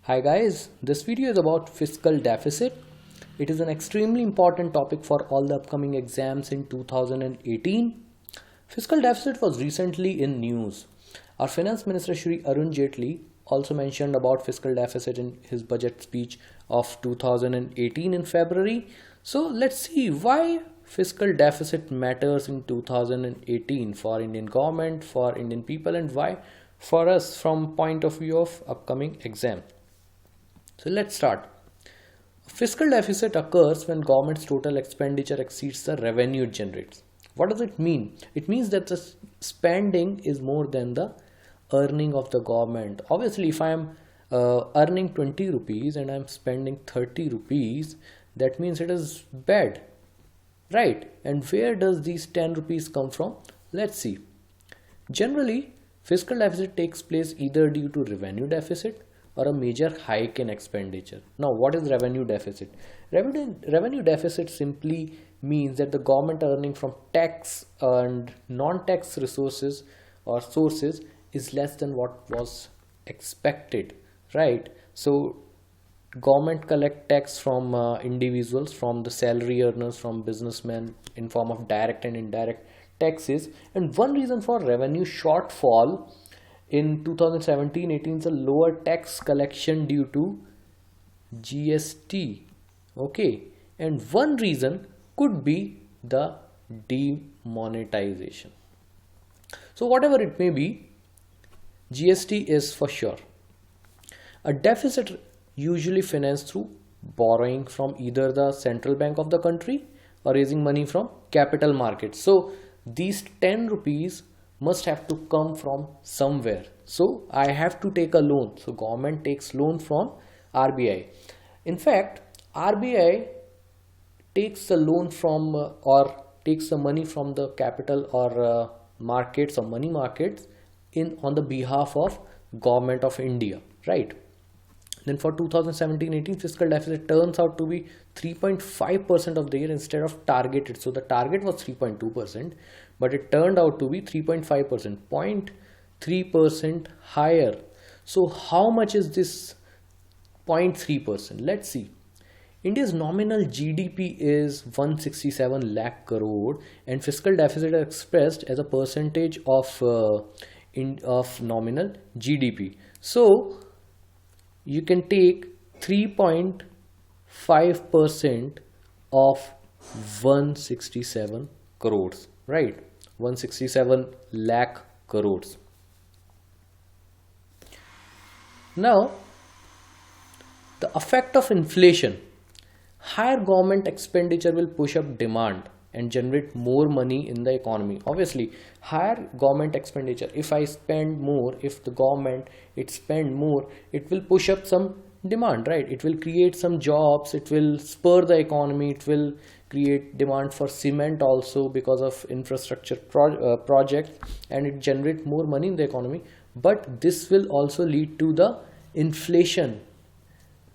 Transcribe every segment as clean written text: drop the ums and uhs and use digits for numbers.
Hi guys, this video is about fiscal deficit. It is an extremely important topic for all the upcoming exams in 2018. Fiscal deficit was recently in news. Our Finance Minister Shri Arun Jaitley also mentioned about fiscal deficit in his budget speech of 2018 in February. So let's see why fiscal deficit matters in 2018 for Indian government, for Indian people, and why for us from point of view of upcoming exam. So let's start. Fiscal deficit occurs when government's total expenditure exceeds the revenue it generates. What does it mean? It means that the spending is more than the earning of the government. Obviously, if I am earning 20 rupees and I am spending 30 rupees, that means it is bad, right? And where does these 10 rupees come from? Let's see. Generally, fiscal deficit takes place either due to revenue deficit or a major hike in expenditure. Now, what is revenue deficit? Revenue deficit simply means that the government earning from tax and non-tax resources or sources is less than what was expected, right? So government collect tax from individuals, from the salary earners, from businessmen in form of direct and indirect taxes. And one reason for revenue shortfall in 2017-18 is a lower tax collection due to GST. Okay, and one reason could be the demonetization. So whatever it may be, GST is for sure. A deficit usually financed through borrowing from either the central bank of the country or raising money from capital markets. So these 10 rupees must have to come from somewhere. So I have to take a loan. So government takes loan from RBI. In fact, RBI takes the loan from or takes the money from the capital or markets or money markets on the behalf of Government of India, right? Then for 2017-18 fiscal deficit turns out to be 3.5% of the year instead of targeted. So the target was 3.2%, but it turned out to be 3.5%, 0.3% higher. So how much is this 0.3%? Let's see. India's nominal GDP is 167 lakh crore and fiscal deficit is expressed as a percentage of nominal GDP. So you can take 3.5% of 167 crores, right? 167 lakh crores. Now, the effect of inflation. Higher government expenditure will push up demand and generate more money in the economy. Obviously, higher government expenditure, if I spend more, if the government spend more, it will push up some demand, right? It will create some jobs, it will spur the economy, it will create demand for cement also because of infrastructure projects, and it generate more money in the economy. But this will also lead to the inflation.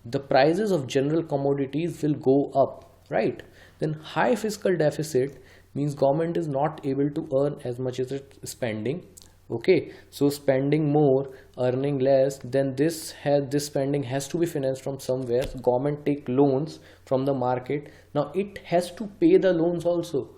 The prices of general commodities will go up, right? Then high fiscal deficit means government is not able to earn as much as it's spending. Okay, so spending more, earning less, then this spending has to be financed from somewhere. So government take loans from the market. Now it has to pay the loans also.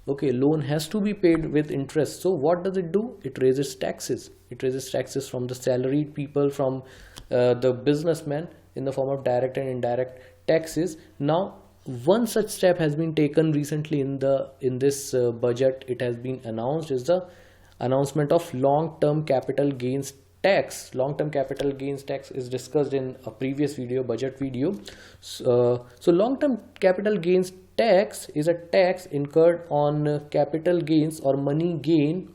Okay, loan has to be paid with interest. So what does it do? It raises taxes. It raises taxes from the salaried people, from the businessmen in the form of direct and indirect taxes. Now one such step has been taken recently in this budget. It has been announced is the announcement of long-term capital gains tax. Long-term capital gains tax is discussed in a previous video, budget video. So long-term capital gains tax is a tax incurred on capital gains or money gain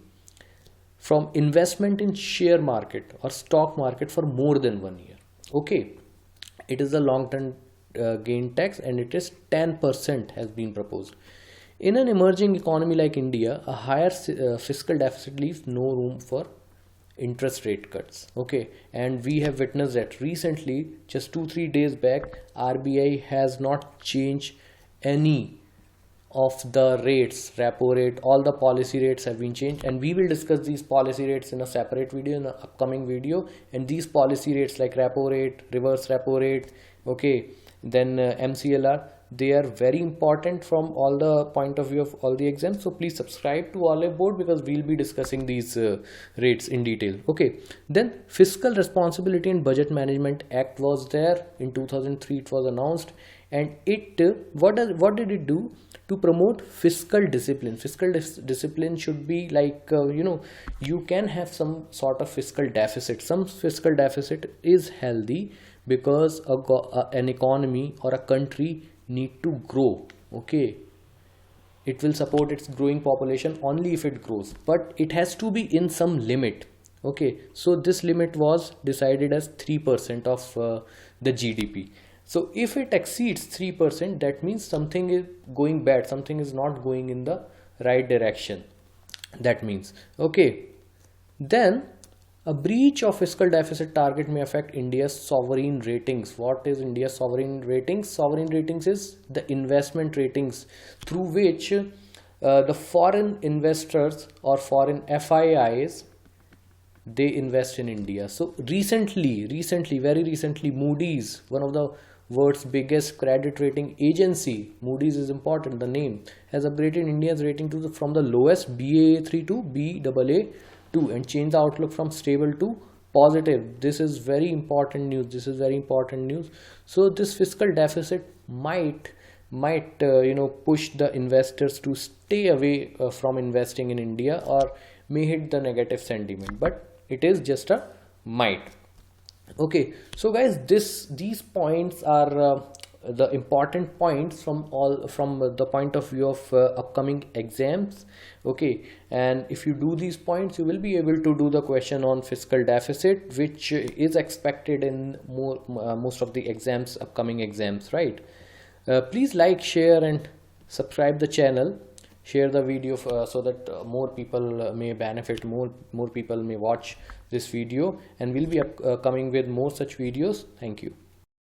from investment in share market or stock market for more than 1 year. Okay, it is a long-term gain tax and it is 10% has been proposed. In an emerging economy like India, a higher fiscal deficit leaves no room for interest rate cuts. Okay, and we have witnessed that recently, just 2-3 days back, RBI has not changed any of the rates, repo rate, all the policy rates have been changed, and we will discuss these policy rates in a separate video in an upcoming video. And these policy rates like repo rate, reverse repo rate, okay, then MCLR, they are very important from all the point of view of all the exams. So please subscribe to Oliveboard, because we'll be discussing these rates in detail. Okay, then Fiscal Responsibility and Budget Management Act was there in 2003. It was announced, and it what did it do? To promote fiscal discipline. Fiscal discipline should be like you can have some sort of fiscal deficit. Some fiscal deficit is healthy, because an economy or a country need to grow. Okay, it will support its growing population only if it grows, but it has to be in some limit. Okay, so this limit was decided as 3% of the GDP. So if it exceeds 3%, that means something is going bad, something is not going in the right direction. That means, okay, then a breach of fiscal deficit target may affect India's sovereign ratings. What is India's sovereign ratings? Sovereign ratings is the investment ratings through which the foreign investors or foreign FIIs, they invest in India. So recently, very recently, Moody's, one of the world's biggest credit rating agency, Moody's is important, the name, has upgraded India's rating to from the lowest Baa3 to Baa2 and changed the outlook from stable to positive. This is very important news. This is very important news. So this fiscal deficit might push the investors to stay away from investing in India, or may hit the negative sentiment, but it is just a might. Okay, so guys, these points are the important points from the point of view of upcoming exams. Okay, and if you do these points, you will be able to do the question on fiscal deficit, which is expected in most of the exams, upcoming exams, right? Please like, share and subscribe the channel. Share the video so that more people may benefit, more people may watch this video, and we'll be coming with more such videos. Thank you.